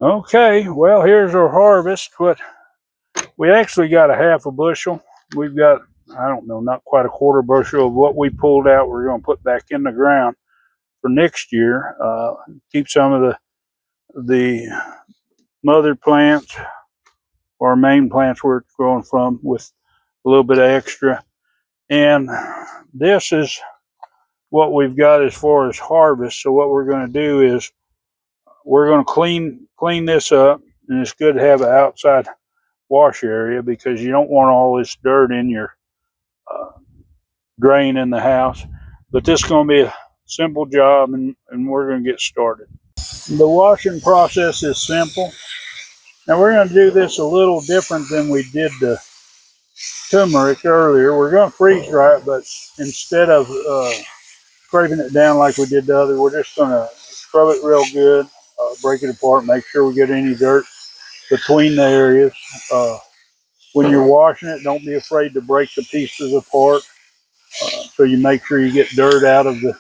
Okay, well, here's our harvest. What we actually got a half a bushel. We've got, I don't know, not quite a quarter bushel of what we pulled out. We're going to put back in the ground for next year. Keep some of the mother plants or main plants where it's growing from with a little bit of extra. And this is what we've got as far as harvest. So what we're going to do is we're going to clean this up, and it's good to have an outside wash area because you don't want all this dirt in your uh, drain in the house. But this is going to be a simple job, and we're going to get started. The washing process is simple. Now we're going to do this a little different than we did the turmeric earlier. We're going to freeze dry it, but instead of scraping it down like we did the other, we're just going to scrub it real good, break it apart, make sure we get any dirt between the areas. When you're washing it, don't be afraid to break the pieces apart. So you make sure you get dirt out of the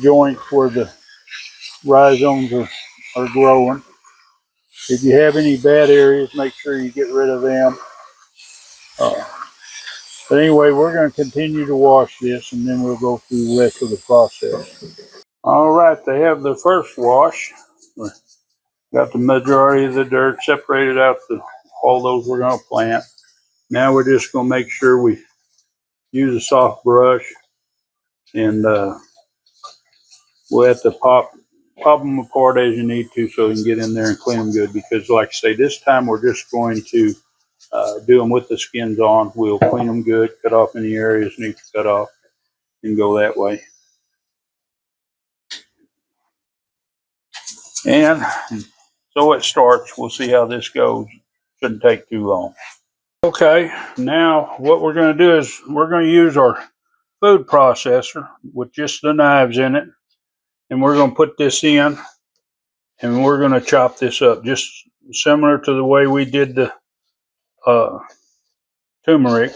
joints where the rhizomes are growing. If you have any bad areas, make sure you get rid of them. But anyway, we're going to continue to wash this, and then we'll go through the rest of the process. All right, they have the first wash. Got the majority of the dirt separated out, all those we're going to plant. Now we're just going to make sure we use a soft brush, and we'll have to pop them apart as you need to so you can get in there and clean them good. Because like I say, this time we're just going to do them with the skins on. We'll clean them good, cut off any areas need to cut off, and go that way. And so it starts. We'll see how this goes. Shouldn't take too long. Okay, now what we're going to do is we're going to use our food processor with just the knives in it, and we're going to put this in, and we're going to chop this up just similar to the way we did the turmeric.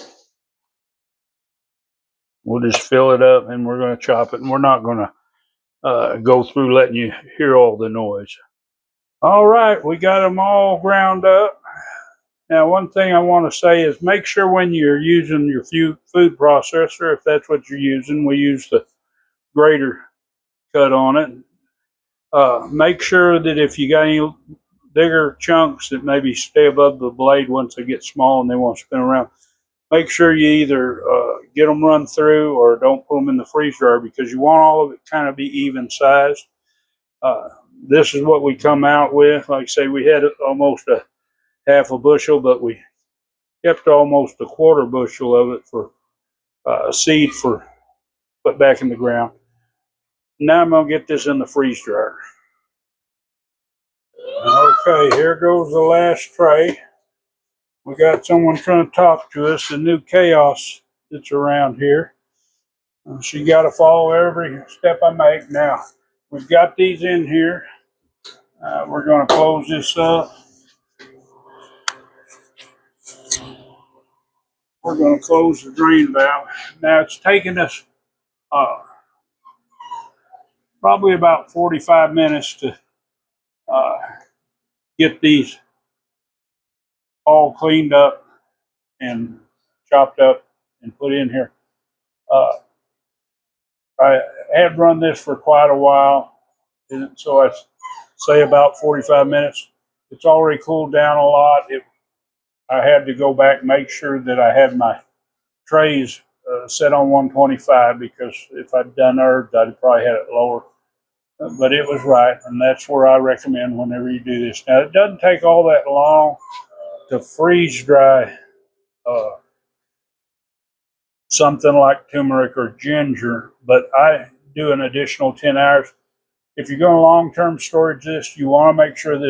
We'll just fill it up, and we're going to chop it, and we're not going to go through letting you hear all the noise. All right, we got them all ground up. Now, one thing I want to say is make sure when you're using your food processor, if that's what you're using, we use the grater cut on it. Make sure that if you got any bigger chunks that maybe stay above the blade once they get small and they won't spin around, make sure you either get them run through or don't put them in the freeze dryer because you want all of it kind of be even sized. This is what we come out with. Like I say, we had almost a half a bushel, but we kept almost a quarter bushel of it for seed for put back in the ground. Now I'm going to get this in the freeze dryer. Okay, here goes the last tray. We got someone trying to talk to us, the new chaos that's around here. So you got to follow every step I make. Now, we've got these in here. We're going to close this up. We're going to close the drain valve. Now, it's taken us probably about 45 minutes to get these all cleaned up and chopped up and put in here. I had run this for quite a while, so I say about 45 minutes. It's already cooled down a lot. I had to go back and make sure that I had my trays set on 125 because if I'd done herbs, I'd probably had it lower. But it was right, and that's where I recommend whenever you do this. Now, it doesn't take all that long to freeze dry something like turmeric or ginger, but I do an additional 10 hours. If you're going to long-term storage this, you want to make sure that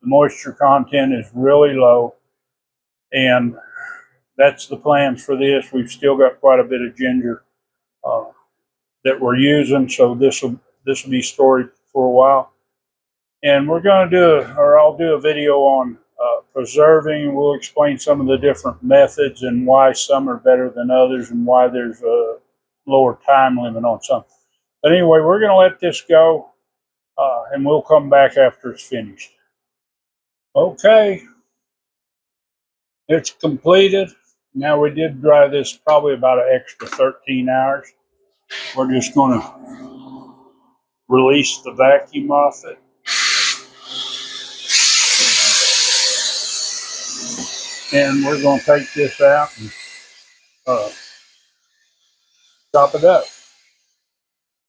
the moisture content is really low, and that's the plans for this. We've still got quite a bit of ginger that we're using, so this will be stored for a while. And we're going to I'll do a video on preserving. We'll explain some of the different methods and why some are better than others and why there's a lower time limit on some. But anyway, we're going to let this go, and we'll come back after it's finished. Okay, it's completed. Now we did dry this probably about an extra 13 hours. We're just going to release the vacuum off it. And we're going to take this out and chop it up.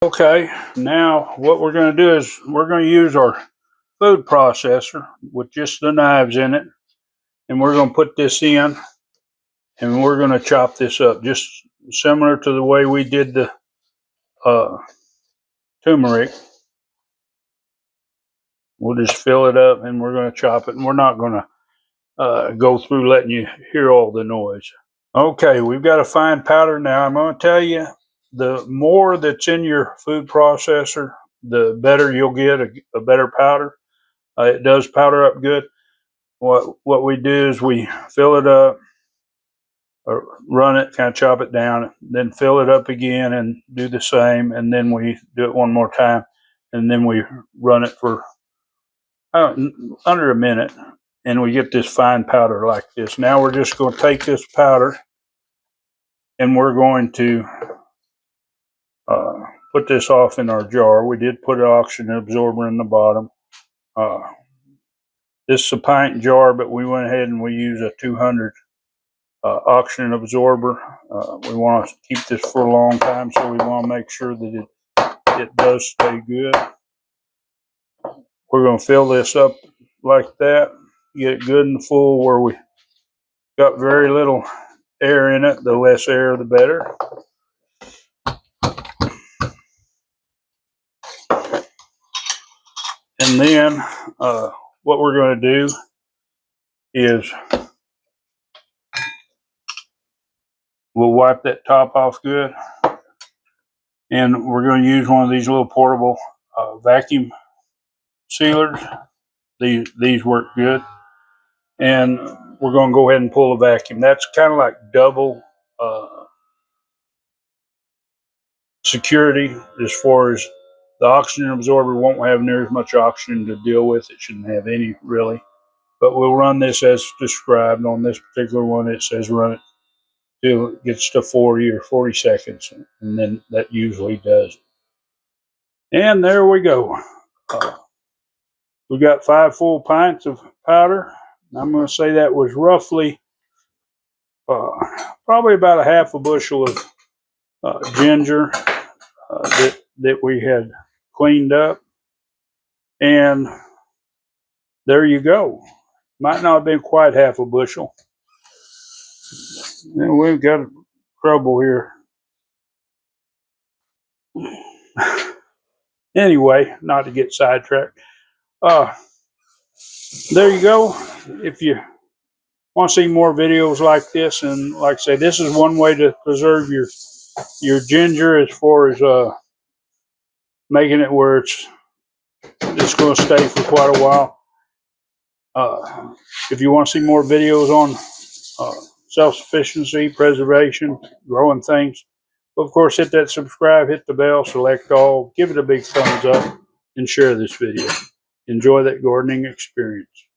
Okay, now what we're going to do is we're going to use our food processor with just the knives in it. And we're going to put this in and we're going to chop this up just similar to the way we did the turmeric. We'll just fill it up and we're going to chop it, and we're not going to go through letting you hear all the noise. Okay, we've got a fine powder now. I'm going to tell you, the more that's in your food processor, the better you'll get a better powder. It does powder up good. What we do is we fill it up, or run it, kind of chop it down, then fill it up again and do the same, and then we do it one more time, and then we run it for under a minute, and we get this fine powder like this. Now we're just going to take this powder and we're going to put this off in our jar. We did put an oxygen absorber in the bottom. This is a pint jar, but we went ahead and we use a 200 oxygen absorber. We want to keep this for a long time, so we want to make sure that it does stay good. We're going to fill this up like that, get it good and full where we got very little air in it. The less air, the better. And then what we're going to do is we'll wipe that top off good, and we're going to use one of these little portable vacuum sealers. These work good, and we're going to go ahead and pull the vacuum. That's kind of like double security, as far as the oxygen absorber won't have near as much oxygen to deal with. It shouldn't have any, really. But we'll run this as described. On this particular one, it says run it till it gets to 40 or 40 seconds, and then that usually does. And there we go. We got 5 full pints of powder. I'm going to say that was roughly probably about a half a bushel of ginger that we had cleaned up. And there you go. Might not have been quite half a bushel. And we've got trouble here. Anyway, not to get sidetracked. There you go. If you want to see more videos like this, and like I say, this is one way to preserve your ginger, as far as making it where it's going to stay for quite a while. If you want to see more videos on self-sufficiency, preservation, growing things, of course, hit that subscribe, hit the bell, select all, give it a big thumbs up, and share this video. Enjoy that gardening experience.